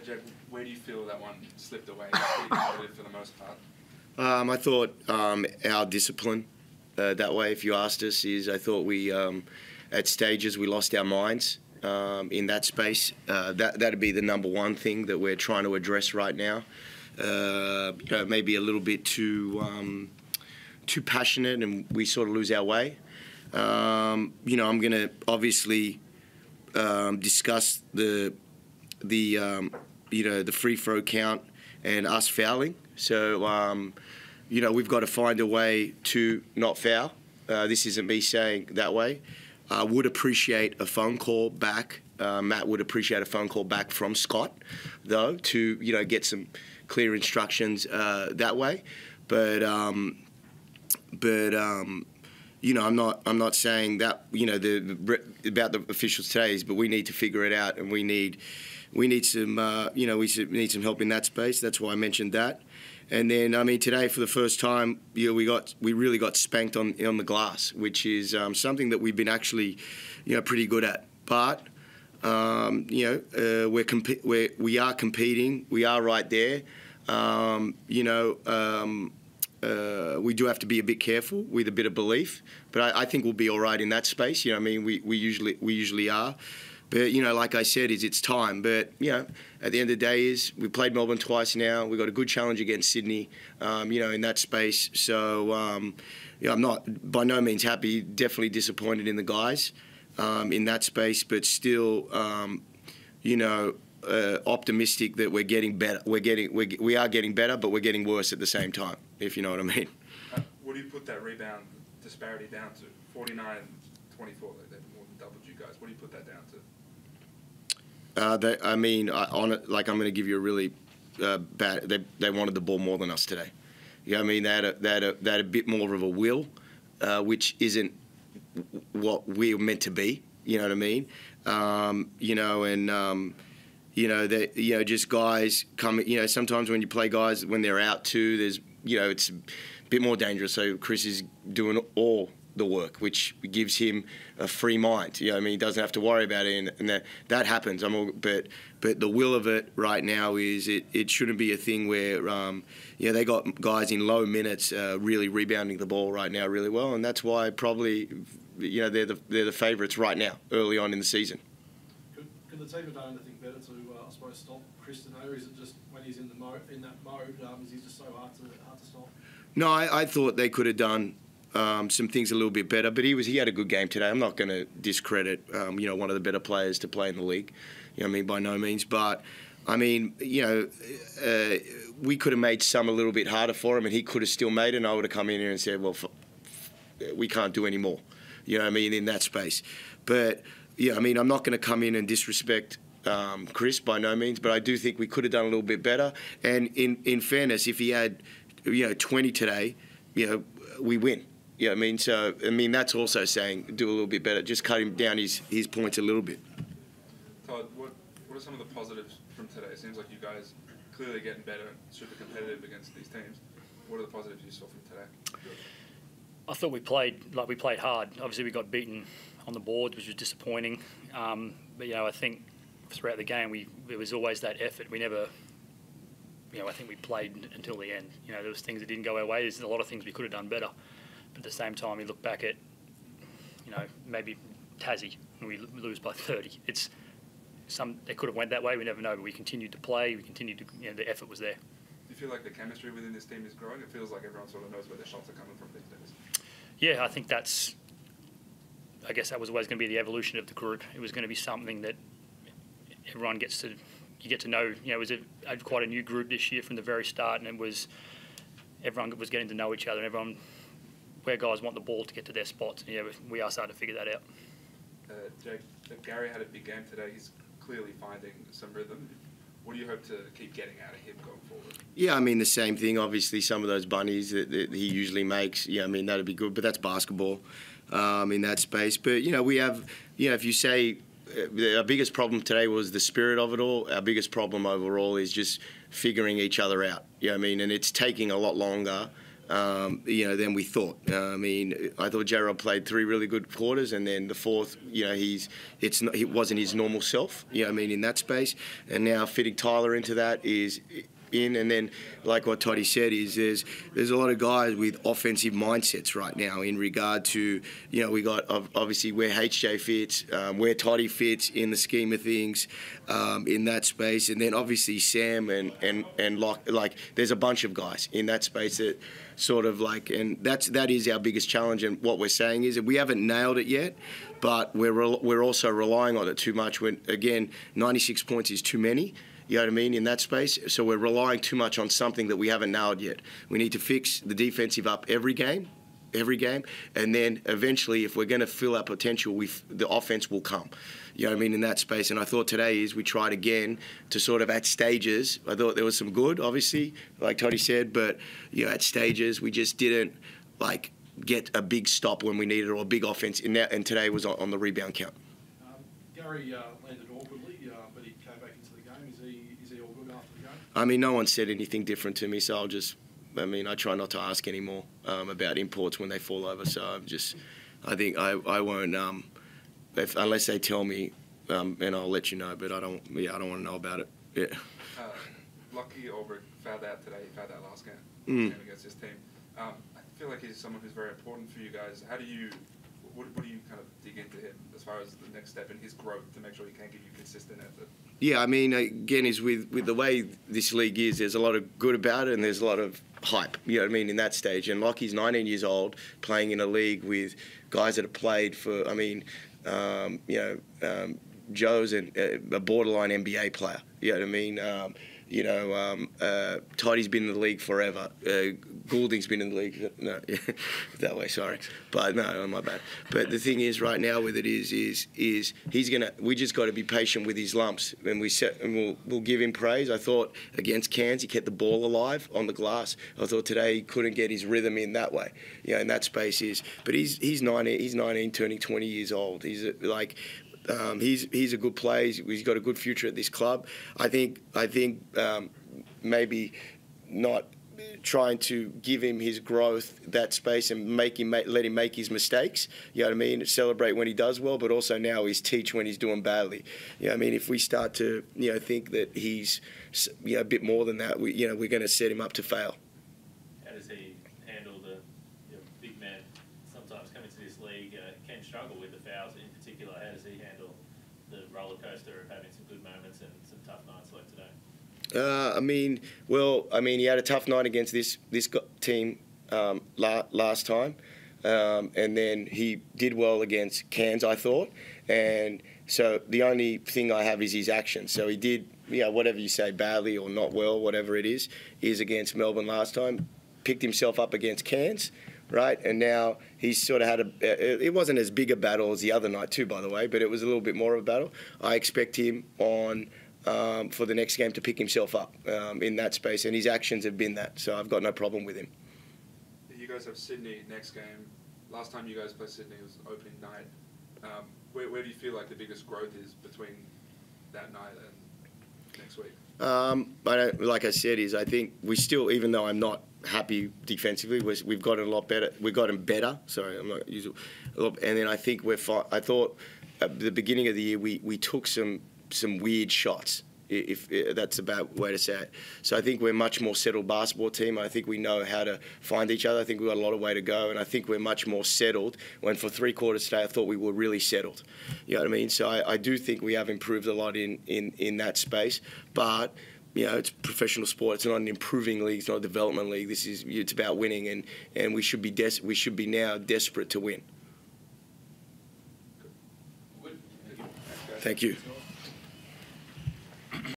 Jack, where do you feel that one slipped away? Pretty competitive for the most part. I thought our discipline that way, if you asked us, is I thought we, at stages, we lost our minds in that space. That'd be the number one thing that we're trying to address right now. Maybe a little bit too passionate, and we sort of lose our way. I'm going to obviously discuss the free throw count and us fouling. So, we've got to find a way to not foul. This isn't me saying that way. I would appreciate a phone call back. Matt would appreciate a phone call back from Scott, though, to get some clear instructions that way. But I'm not saying that about the officials today, but we need to figure it out, and we need some need some help in that space. That's why I mentioned that. And then today for the first time, we really got spanked on the glass, which is something that we've been actually pretty good at. But we are competing. We are right there. We do have to be a bit careful with a bit of belief, but I think we'll be all right in that space. We usually are. But like I said, it's time. But at the end of the day, we played Melbourne twice now. We've got a good challenge against Sydney, in that space. So I'm not by no means happy. Definitely disappointed in the guys in that space, but still, optimistic that we're getting better. We are getting better, but we're getting worse at the same time, if you know what I mean. What do you put that rebound disparity down to? 49-24. They've more than doubled you guys. What do you put that down to? I'm going to give you a really bad. They wanted the ball more than us today. They had a bit more of a will, which isn't what we're meant to be. You know what I mean? Just guys coming. Sometimes when you play guys when they're out too, there's it's a bit more dangerous. So Chris is doing all the work, which gives him a free mind. He doesn't have to worry about it, and that happens. But the will of it right now is it shouldn't be a thing where they got guys in low minutes really rebounding the ball right now really well, and that's why probably they're the favourites right now early on in the season. Can the team have done anything better to I suppose stop Chris today, or is it just when he's in that mode is he just so hard to stop? No, I thought they could have done some things a little bit better, but he had a good game today. I'm not going to discredit one of the better players to play in the league. By no means, but we could have made some a little bit harder for him, and he could have still made it. And I would have come in here and said, well, we can't do any more. In that space. But I'm not going to come in and disrespect Chris by no means, but I do think we could have done a little bit better. And in fairness, if he had 20 today, we win. So that's also saying do a little bit better. Just cut him down his points a little bit. Todd, what are some of the positives from today? It seems like you guys clearly getting better, super competitive against these teams. What are the positives you saw from today? I thought we played hard. Obviously, we got beaten on the board, which was disappointing. But I think throughout the game, there was always that effort. We never, I think we played until the end. There was things that didn't go our way. There's a lot of things we could have done better. But at the same time, you look back at, maybe Tassie, and we lose by 30. It could have went that way. We never know. But we continued to play. We continued to, the effort was there. Do you feel like the chemistry within this team is growing? It feels like everyone sort of knows where their shots are coming from these days. Yeah, I think I guess that was always going to be the evolution of the group. It was going to be something that everyone you get to know. It was quite a new group this year from the very start, and everyone was getting to know each other, and where guys want the ball to get to their spots. We are starting to figure that out. Jake, Gary had a big game today. He's clearly finding some rhythm. What do you hope to keep getting out of him going forward? Yeah, the same thing. Obviously, some of those bunnies that he usually makes, that'd be good. But that's basketball in that space. But, we have, if you say our biggest problem today was the spirit of it all, our biggest problem overall is just figuring each other out. And it's taking a lot longer than we thought. I mean, I thought Jarrod played 3 really good quarters, and then the fourth, he wasn't his normal self. In that space, and now fitting Tyler into that is in, and then like what Toddy said is there's a lot of guys with offensive mindsets right now in regard to we got obviously where HJ fits, where Toddy fits in the scheme of things, in that space, and then obviously Sam and like there's a bunch of guys in that space that sort of and that is our biggest challenge. And what we're saying is that we haven't nailed it yet, but we're also relying on it too much. When again, 96 points is too many. In that space. So we're relying too much on something that we haven't nailed yet. We need to fix the defensive up every game, and then eventually, if we're going to fill our potential, the offense will come. In that space. And I thought today is we tried again to sort of at stages. I thought there was some good, obviously, like Toddy said, but at stages we just didn't get a big stop when we needed or a big offense. And today was on the rebound count. Gary landed awkwardly, but he came back into the game. Is he all good after the game? I mean, no one said anything different to me, so I try not to ask anymore about imports when they fall over. So I think I won't, unless they tell me, and I'll let you know. But I don't want to know about it. Yeah. Lucky Ulbrich fouled out today. He fouled out last game against his team. I feel like he's someone who's very important for you guys. What do you kind of dig into him as far as the next step in his growth to make sure he can give you consistent effort? Yeah, again, is with the way this league is, there's a lot of good about it and there's a lot of hype, in that stage. And Lockie's 19 years old, playing in a league with guys that have played for, Joe's a borderline NBA player, Toddy's been in the league forever. Goulding's been in the league. No, that way. Sorry, but no, my bad. But the thing is, right now with it is he's gonna. We just got to be patient with his lumps, and we'll give him praise. I thought against Cairns he kept the ball alive on the glass. I thought today he couldn't get his rhythm in that way. In that space but he's 19, turning 20 years old. He's he's a good player. He's got a good future at this club. I think maybe not trying to give him his growth, that space, and let him make his mistakes. Celebrate when he does well, but also now is teach when he's doing badly. If we start to think that he's a bit more than that, we're going to set him up to fail. How does he handle the big man? Sometimes coming to this league can struggle with the fouls in particular. How does he handle the roller coaster of having some good moments and some tough nights like today? He had a tough night against this team last time, and then he did well against Cairns, I thought. And so the only thing I have is his actions. So he did, whatever you say, badly or not well, whatever it is against Melbourne last time, picked himself up against Cairns. Right, and now he's sort of had it wasn't as big a battle as the other night too, by the way, but it was a little bit more of a battle. I expect him on for the next game to pick himself up in that space, and his actions have been that, so I've got no problem with him. You guys have Sydney next game. Last time you guys played Sydney was opening night. Where do you feel like the biggest growth is between that night and next week? Like I said, I think we still, even though I'm not happy defensively, we've gotten a lot better. We've gotten better. Sorry, I'm not using a lot. And then I think I thought at the beginning of the year we took some weird shots. If that's a bad way to say it. So I think we're a much more settled basketball team. I think we know how to find each other. I think we've got a lot of way to go, and I think we're much more settled. When for 3 quarters today, I thought we were really settled. You know what I mean? So I do think we have improved a lot in that space. But it's professional sport. It's not an improving league. It's not a development league. It's about winning, and we should be now desperate to win. Thank you.